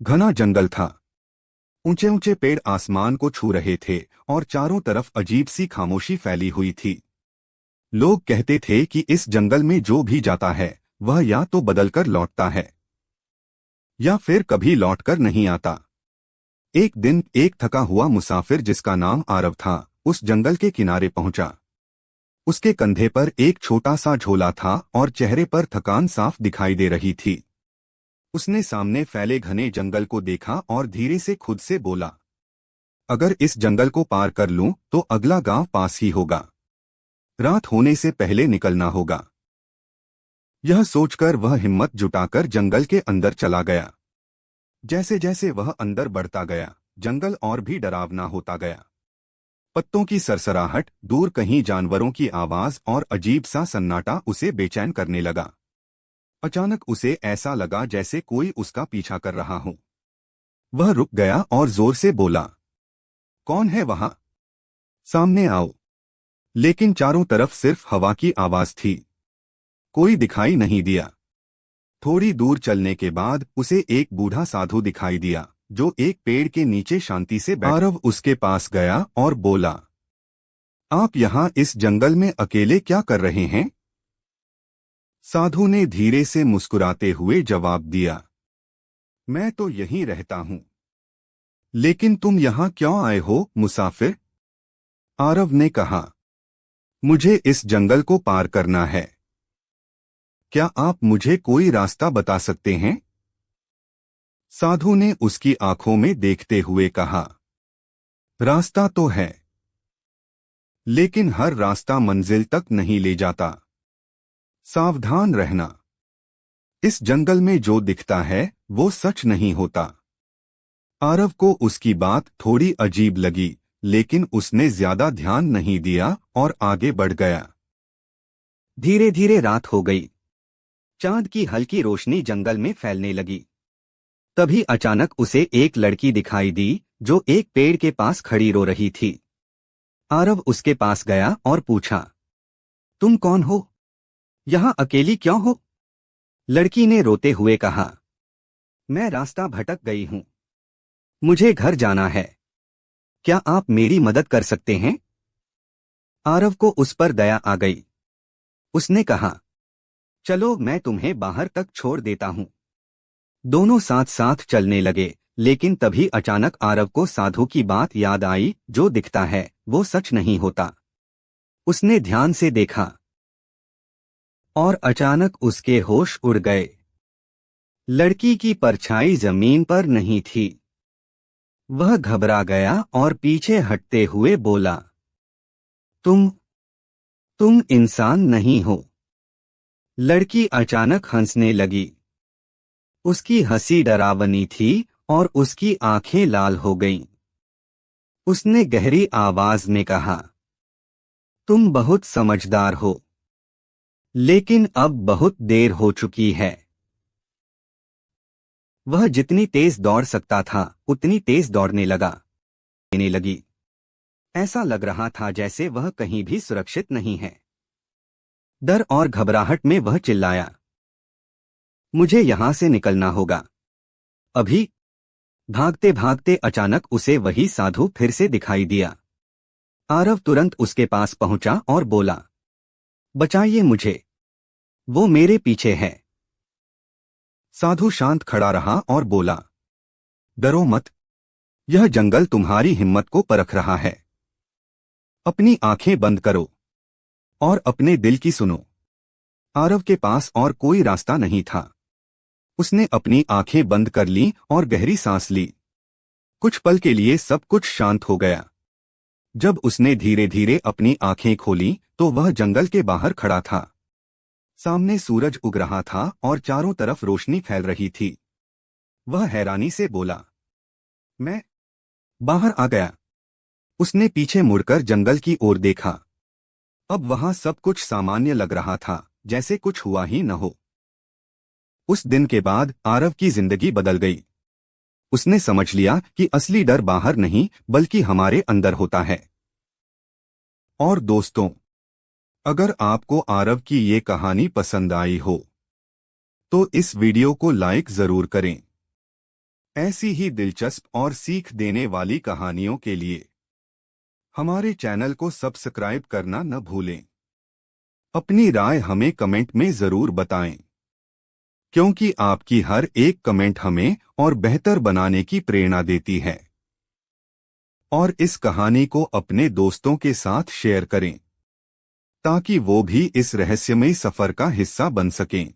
घना जंगल था। ऊंचे ऊंचे पेड़ आसमान को छू रहे थे और चारों तरफ अजीब सी खामोशी फैली हुई थी। लोग कहते थे कि इस जंगल में जो भी जाता है वह या तो बदलकर लौटता है या फिर कभी लौटकर नहीं आता। एक दिन एक थका हुआ मुसाफिर जिसका नाम आरव था उस जंगल के किनारे पहुंचा। उसके कंधे पर एक छोटा सा झोला था और चेहरे पर थकान साफ दिखाई दे रही थी। उसने सामने फैले घने जंगल को देखा और धीरे से खुद से बोला, अगर इस जंगल को पार कर लूं तो अगला गांव पास ही होगा। रात होने से पहले निकलना होगा। यह सोचकर वह हिम्मत जुटाकर जंगल के अंदर चला गया। जैसे जैसे वह अंदर बढ़ता गया जंगल और भी डरावना होता गया। पत्तों की सरसराहट, दूर कहीं जानवरों की आवाज और अजीब सा सन्नाटा उसे बेचैन करने लगा। अचानक उसे ऐसा लगा जैसे कोई उसका पीछा कर रहा हो। वह रुक गया और जोर से बोला, कौन है वहां? सामने आओ। लेकिन चारों तरफ सिर्फ हवा की आवाज थी। कोई दिखाई नहीं दिया। थोड़ी दूर चलने के बाद उसे एक बूढ़ा साधु दिखाई दिया जो एक पेड़ के नीचे शांति से बैठा। आरव उसके पास गया और बोला, आप यहाँ इस जंगल में अकेले क्या कर रहे हैं? साधु ने धीरे से मुस्कुराते हुए जवाब दिया, मैं तो यहीं रहता हूँ। लेकिन तुम यहाँ क्यों आए हो, मुसाफिर? आरव ने कहा, मुझे इस जंगल को पार करना है। क्या आप मुझे कोई रास्ता बता सकते हैं? साधु ने उसकी आंखों में देखते हुए कहा, रास्ता तो है, लेकिन हर रास्ता मंजिल तक नहीं ले जाता। सावधान रहना। इस जंगल में जो दिखता है वो सच नहीं होता। आरव को उसकी बात थोड़ी अजीब लगी, लेकिन उसने ज्यादा ध्यान नहीं दिया और आगे बढ़ गया। धीरे धीरे रात हो गई। चांद की हल्की रोशनी जंगल में फैलने लगी। तभी अचानक उसे एक लड़की दिखाई दी जो एक पेड़ के पास खड़ी रो रही थी। आरव उसके पास गया और पूछा, तुम कौन हो? यहाँ अकेली क्यों हो? लड़की ने रोते हुए कहा, मैं रास्ता भटक गई हूँ। मुझे घर जाना है। क्या आप मेरी मदद कर सकते हैं? आरव को उस पर दया आ गई। उसने कहा, चलो मैं तुम्हें बाहर तक छोड़ देता हूँ। दोनों साथ साथ चलने लगे, लेकिन तभी अचानक आरव को साधु की बात याद आई, जो दिखता है वो सच नहीं होता। उसने ध्यान से देखा और अचानक उसके होश उड़ गए। लड़की की परछाई जमीन पर नहीं थी। वह घबरा गया और पीछे हटते हुए बोला, तुम इंसान नहीं हो। लड़की अचानक हंसने लगी। उसकी हंसी डरावनी थी और उसकी आंखें लाल हो गईं। उसने गहरी आवाज में कहा, तुम बहुत समझदार हो, लेकिन अब बहुत देर हो चुकी है। वह जितनी तेज दौड़ सकता था उतनी तेज दौड़ने लगी। ऐसा लग रहा था जैसे वह कहीं भी सुरक्षित नहीं है। डर और घबराहट में वह चिल्लाया, मुझे यहां से निकलना होगा अभी। भागते भागते अचानक उसे वही साधु फिर से दिखाई दिया। आरव तुरंत उसके पास पहुंचा और बोला, बचाइए मुझे, वो मेरे पीछे है। साधु शांत खड़ा रहा और बोला, डरो मत, यह जंगल तुम्हारी हिम्मत को परख रहा है। अपनी आंखें बंद करो और अपने दिल की सुनो। आरव के पास और कोई रास्ता नहीं था। उसने अपनी आंखें बंद कर लीं और गहरी सांस ली। कुछ पल के लिए सब कुछ शांत हो गया। जब उसने धीरे धीरे अपनी आंखें खोलीं तो वह जंगल के बाहर खड़ा था। सामने सूरज उग रहा था और चारों तरफ रोशनी फैल रही थी। वह हैरानी से बोला, मैं बाहर आ गया। उसने पीछे मुड़कर जंगल की ओर देखा। अब वहां सब कुछ सामान्य लग रहा था, जैसे कुछ हुआ ही न हो। उस दिन के बाद आरव की जिंदगी बदल गई। उसने समझ लिया कि असली डर बाहर नहीं बल्कि हमारे अंदर होता है। और दोस्तों, अगर आपको आरव की ये कहानी पसंद आई हो तो इस वीडियो को लाइक जरूर करें। ऐसी ही दिलचस्प और सीख देने वाली कहानियों के लिए हमारे चैनल को सब्सक्राइब करना न भूलें। अपनी राय हमें कमेंट में जरूर बताएं, क्योंकि आपकी हर एक कमेंट हमें और बेहतर बनाने की प्रेरणा देती है। और इस कहानी को अपने दोस्तों के साथ शेयर करें, ताकि वो भी इस रहस्यमयी सफर का हिस्सा बन सकें।